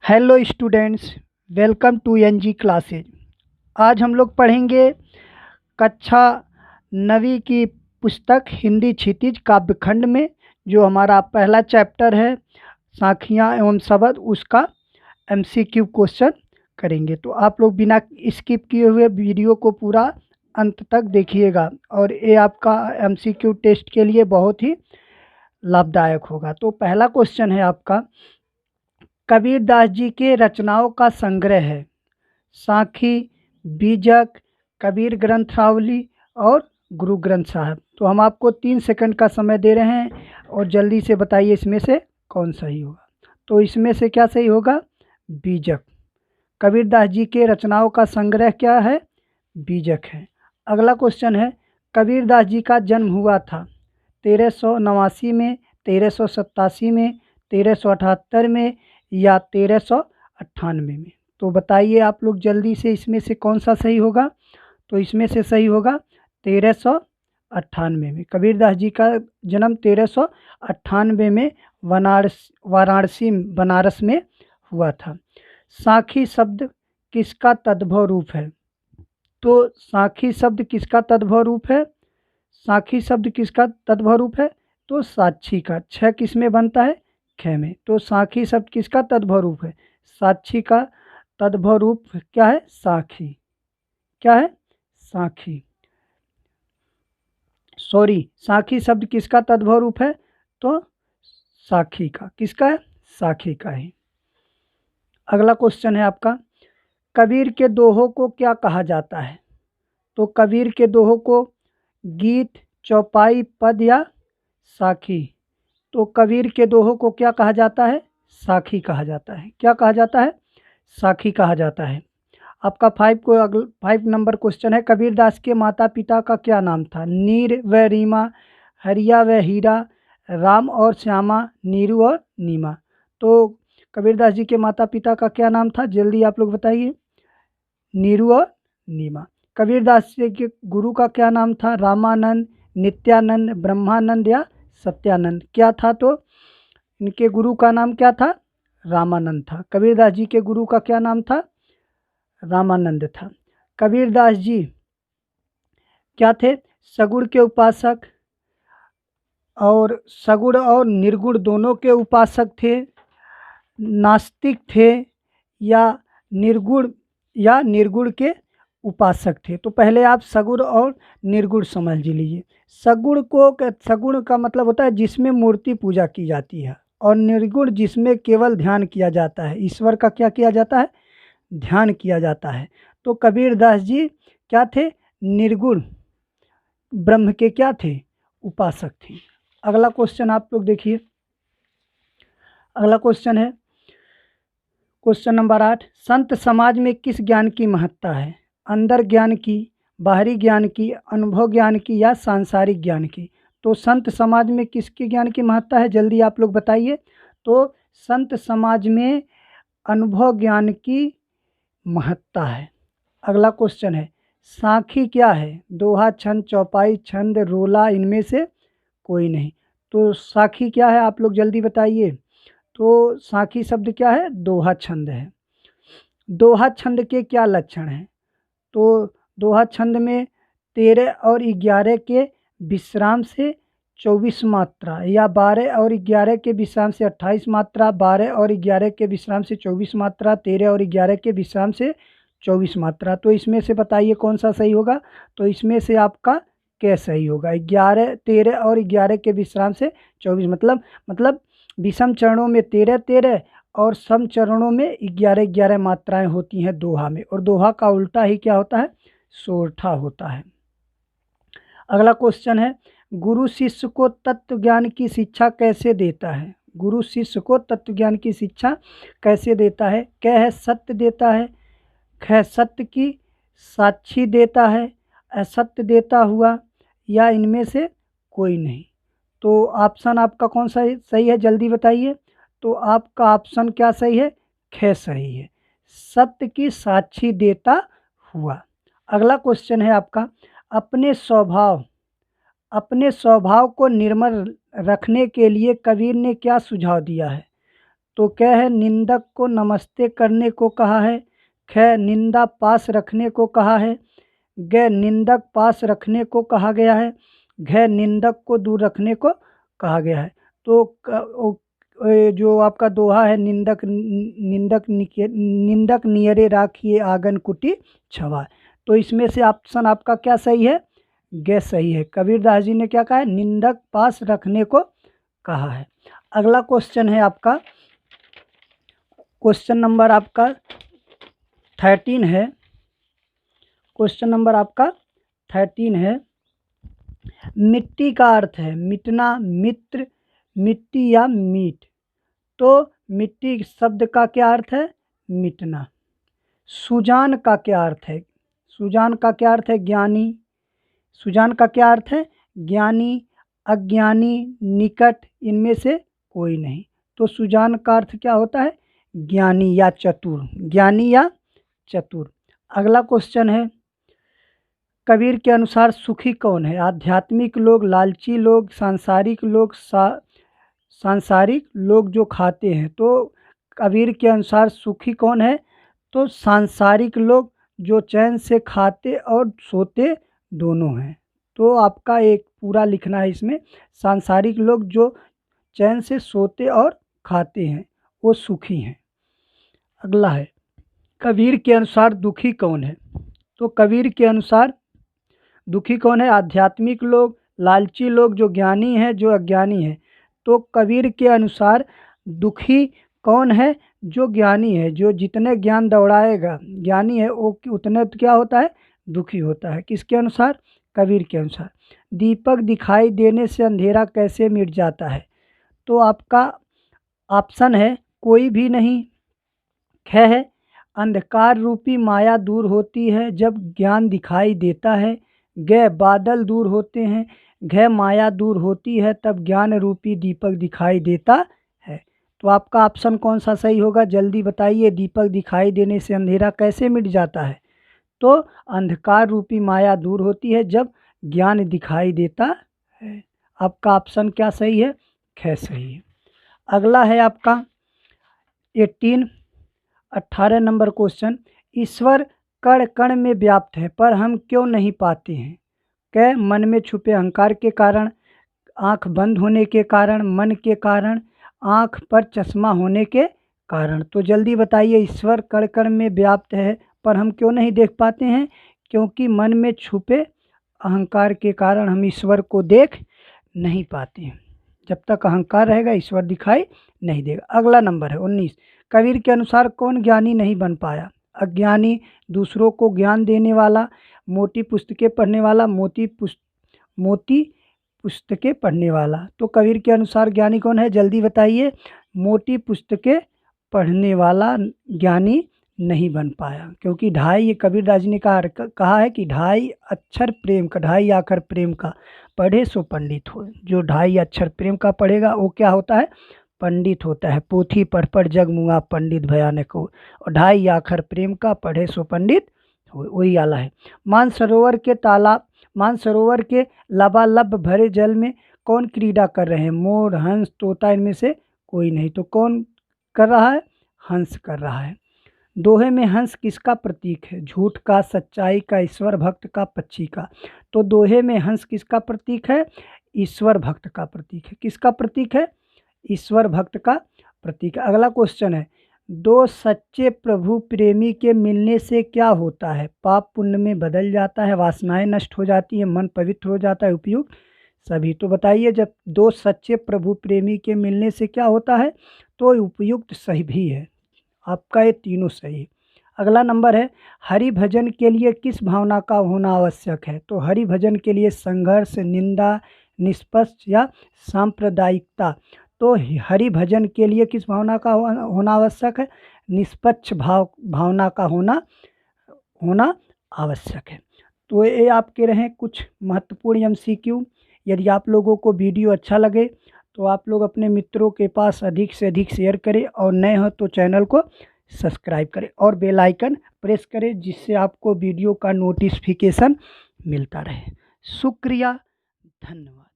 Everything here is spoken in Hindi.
Hello students, welcome to NG classes. आज हम लोग पढ़ेंगे कक्षा 9वीं की पुस्तक हिंदी क्षितिज काव्यखंड में जो हमारा पहला चैप्टर है साखियाँ एवं शब्द, उसका एमसीक्यू क्वेश्चन करेंगे। तो आप लोग बिना स्किप किए हुए वीडियो को पूरा अंत तक देखिएगा और ये आपका एमसीक्यू टेस्ट के लिए बहुत ही लाभदायक होगा। तो पहला क्वेश्चन है आपका, कबीर दास जी के रचनाओं का संग्रह है साखी, बीजक, कबीर ग्रंथावली और गुरु ग्रंथ साहब। तो हम आपको 3 सेकंड का समय दे रहे हैं और जल्दी से बताइए इसमें से कौन सही होगा। तो इसमें से क्या सही होगा? बीजक। कबीर दास जी के रचनाओं का संग्रह क्या है? बीजक है। अगला क्वेश्चन है, कबीर दास जी का जन्म हुआ था 1389 में, 1387 में, 1378 में या 1398 में। तो बताइए आप लोग जल्दी से इसमें से कौन सा सही होगा। तो इसमें से सही होगा 1398 में। कबीरदास जी का जन्म 1398 में बनारस में हुआ था। साखी शब्द किसका तद्भव रूप है? तो साखी शब्द किसका तद्भव रूप है? साखी शब्द किसका तद्भव रूप है? तो साक्षी का। छ किस में बनता है? ख में। तो साखी शब्द किसका तद्भव रूप है? साक्षी का तद्भव रूप क्या है? साखी। क्या है? साखी। साखी शब्द किसका तद्भव रूप है? तो साखी का। किसका है? साखी का ही। अगला क्वेश्चन है आपका, कबीर के दोहों को क्या कहा जाता है? तो कबीर के दोहों को गीत, चौपाई, पद या साखी। तो कबीर के दोहों को क्या कहा जाता है? साखी कहा जाता है। क्या कहा जाता है? साखी कहा जाता है। आपका 5 नंबर क्वेश्चन है, कबीर दास के माता पिता का क्या नाम था? नीर व रीमा, हरिया व हीरा, राम और श्यामा, नीरू और नीमा। तो कबीर दास जी के माता पिता का क्या नाम था? जल्दी आप लोग बताइए। नीरू और नीमा। कबीर दास जी के गुरु का क्या नाम था? रामानंद, नित्यानंद, ब्रह्मानंद या सत्यानंद। क्या था? तो इनके गुरु का नाम क्या था? रामानंद था। कबीरदास जी के गुरु का क्या नाम था? रामानंद था। कबीरदास जी क्या थे? सगुण के उपासक और सगुण और निर्गुण दोनों के उपासक थे, नास्तिक थे या निर्गुण के उपासक थे। तो पहले आप सगुण और निर्गुण समझ लीजिए। सगुण का मतलब होता है जिसमें मूर्ति पूजा की जाती है, और निर्गुण जिसमें केवल ध्यान किया जाता है। ईश्वर का क्या किया जाता है? ध्यान किया जाता है। तो कबीरदास जी क्या थे? निर्गुण ब्रह्म के क्या थे? उपासक थे। अगला क्वेश्चन आप लोग देखिए। अगला क्वेश्चन है क्वेश्चन नंबर 8, संत समाज में किस ज्ञान की महत्ता है? अंदर ज्ञान की, बाहरी ज्ञान की, अनुभव ज्ञान की या सांसारिक ज्ञान की। तो संत समाज में किसके ज्ञान की महत्ता है? जल्दी आप लोग बताइए। तो संत समाज में अनुभव ज्ञान की महत्ता है। अगला क्वेश्चन है, साखी क्या है? दोहा, छंद, चौपाई, छंद, रोला, इनमें से कोई नहीं। तो साखी क्या है? आप लोग जल्दी बताइए। तो साखी शब्द क्या है? दोहा छंद है। दोहा छंद के क्या लक्षण हैं? तो दोहा छंद में 13 और 11 के विश्राम से 24 मात्रा, या 12 और 11 के विश्राम से 28 मात्रा, 12 और 11 के विश्राम से 24 मात्रा, 13 और 11 के विश्राम से 24 मात्रा। तो इसमें से बताइए कौन सा सही होगा। तो इसमें से आपका क्या सही होगा? 13 और 11 के विश्राम से 24, मतलब विषम चरणों में 13 और सम चरणों में 11 मात्राएं होती हैं दोहा में, और दोहा का उल्टा ही क्या होता है? सोरठा होता है। अगला क्वेश्चन है, गुरु शिष्य को तत्व ज्ञान की शिक्षा कैसे देता है? गुरु शिष्य को तत्व ज्ञान की शिक्षा कैसे देता है? क्या है? सत्य देता है, ख सत्य की साक्षी देता है, असत्य देता हुआ, या इनमें से कोई नहीं। तो ऑप्शन आपका कौन सा सही है? जल्दी बताइए। तो आपका ऑप्शन क्या सही है? ख सही है, सत्य की साक्षी देता हुआ। अगला क्वेश्चन है आपका, अपने स्वभाव को निर्मल रखने के लिए कबीर ने क्या सुझाव दिया है? तो क्या है, निंदक को नमस्ते करने को कहा है। ख, निंदा पास रखने को कहा है। ग, निंदक पास रखने को कहा गया है। घ, निंदक को दूर रखने को कहा गया है। तो जो आपका दोहा है, निंदक नियरे राखिए आंगन कुटी छवा, तो इसमें से ऑप्शन आपका क्या सही है, ग सही है। कबीरदास जी ने क्या कहा है, निंदक पास रखने को कहा है। अगला क्वेश्चन है आपका, क्वेश्चन नंबर आपका 13 है। क्वेश्चन नंबर आपका 13 है। मिट्टी का अर्थ है मिटना, मित्र, मिट्टी या मीट। तो मिट्टी शब्द का क्या अर्थ है, मिटना। सुजान का क्या अर्थ है, सुजान का क्या अर्थ है, ज्ञानी। सुजान का क्या अर्थ है, ज्ञानी, अज्ञानी, निकट, इनमें से कोई नहीं। तो सुजान का अर्थ क्या होता है, ज्ञानी या चतुर, ज्ञानी या चतुर। अगला क्वेश्चन है, कबीर के अनुसार सुखी कौन है, आध्यात्मिक लोग, लालची लोग, सांसारिक लोग, सांसारिक लोग जो खाते हैं। तो कबीर के अनुसार सुखी कौन है, तो सांसारिक लोग जो चैन से खाते और सोते दोनों हैं। तो आपका एक पूरा लिखना है इसमें, सांसारिक लोग जो चैन से सोते और खाते हैं वो सुखी हैं। अगला है, कबीर के अनुसार दुखी कौन है। तो कबीर के अनुसार दुखी कौन है, आध्यात्मिक लोग, लालची लोग जो ज्ञानी हैं, जो अज्ञानी हैं। तो कबीर के अनुसार दुखी कौन है, जो ज्ञानी है, जो जितने ज्ञान दौड़ाएगा ज्ञानी है वो उतने क्या होता है, दुखी होता है। किसके अनुसार, कबीर के अनुसार। दीपक दिखाई देने से अंधेरा कैसे मिट जाता है। तो आपका ऑप्शन है कोई भी नहीं। ख है, अंधकार रूपी माया दूर होती है जब ज्ञान दिखाई देता है। ग, बादल दूर होते हैं। घ, माया दूर होती है तब ज्ञान रूपी दीपक दिखाई देता है। तो आपका ऑप्शन कौन सा सही होगा, जल्दी बताइए। दीपक दिखाई देने से अंधेरा कैसे मिट जाता है। तो अंधकार रूपी माया दूर होती है जब ज्ञान दिखाई देता है। आपका ऑप्शन क्या सही है, ख सही है। अगला है आपका 18 नंबर क्वेश्चन, ईश्वर कण कण में व्याप्त है पर हम क्यों नहीं पाते हैं। क, मन में छुपे अहंकार के कारण, आँख बंद होने के कारण, मन के कारण, आँख पर चश्मा होने के कारण। तो जल्दी बताइए, ईश्वर कण कण में व्याप्त है पर हम क्यों नहीं देख पाते हैं, क्योंकि मन में छुपे अहंकार के कारण हम ईश्वर को देख नहीं पाते हैं। जब तक अहंकार रहेगा ईश्वर दिखाई नहीं देगा। अगला नंबर है 19, कबीर के अनुसार कौन ज्ञानी नहीं बन पाया। अज्ञानी, दूसरों को ज्ञान देने वाला, मोटी पुस्तकें पढ़ने वाला, मोटी पुस्तकें पढ़ने वाला। तो कबीर के अनुसार ज्ञानी कौन है, जल्दी बताइए। मोटी पुस्तकें पढ़ने वाला ज्ञानी नहीं बन पाया, क्योंकि ढाई, ये कबीरदास जी ने कहा है कि ढाई अक्षर प्रेम का, ढाई आखर प्रेम का पढ़े सो पंडित हो। जो ढाई अक्षर प्रेम का पढ़ेगा वो क्या होता है, पंडित होता है। पोथी पढ़ पढ़ जग मुआ पंडित भयानक हो, और ढाई आखर प्रेम का पढ़े सो पंडित हो, वही आला है। मानसरोवर के लबालब भरे जल में कौन क्रीड़ा कर रहे हैं, मोर, हंस, तोता, इनमें से कोई नहीं। तो कौन कर रहा है, हंस कर रहा है। दोहे में हंस किसका प्रतीक है, झूठ का, सच्चाई का, ईश्वर भक्त का, पक्षी का। तो दोहे में हंस किसका प्रतीक है, ईश्वर भक्त का प्रतीक है। किसका प्रतीक है, ईश्वर भक्त का प्रतीक है। अगला क्वेश्चन है, दो सच्चे प्रभु प्रेमी के मिलने से क्या होता है, पाप पुण्य में बदल जाता है, वासनाएं नष्ट हो जाती है, मन पवित्र हो जाता है, उपयुक्त सभी। तो बताइए, जब दो सच्चे प्रभु प्रेमी के मिलने से क्या होता है, तो उपयुक्त सही भी है। आपका ये तीनों सही है। अगला नंबर है, हरि भजन के लिए किस भावना का होना आवश्यक है। तो हरि भजन के लिए संघर्ष, निंदा, निष्पक्ष या सांप्रदायिकता। तो हरि भजन के लिए किस भावना का होना आवश्यक है, निष्पक्ष भावना का होना आवश्यक है। तो ये आपके रहे कुछ महत्वपूर्ण MCQ। यदि आप लोगों को वीडियो अच्छा लगे तो आप लोग अपने मित्रों के पास अधिक से अधिक शेयर करें, और नए हो तो चैनल को सब्सक्राइब करें और बेल आइकन प्रेस करें, जिससे आपको वीडियो का नोटिफिकेशन मिलता रहे। शुक्रिया, धन्यवाद।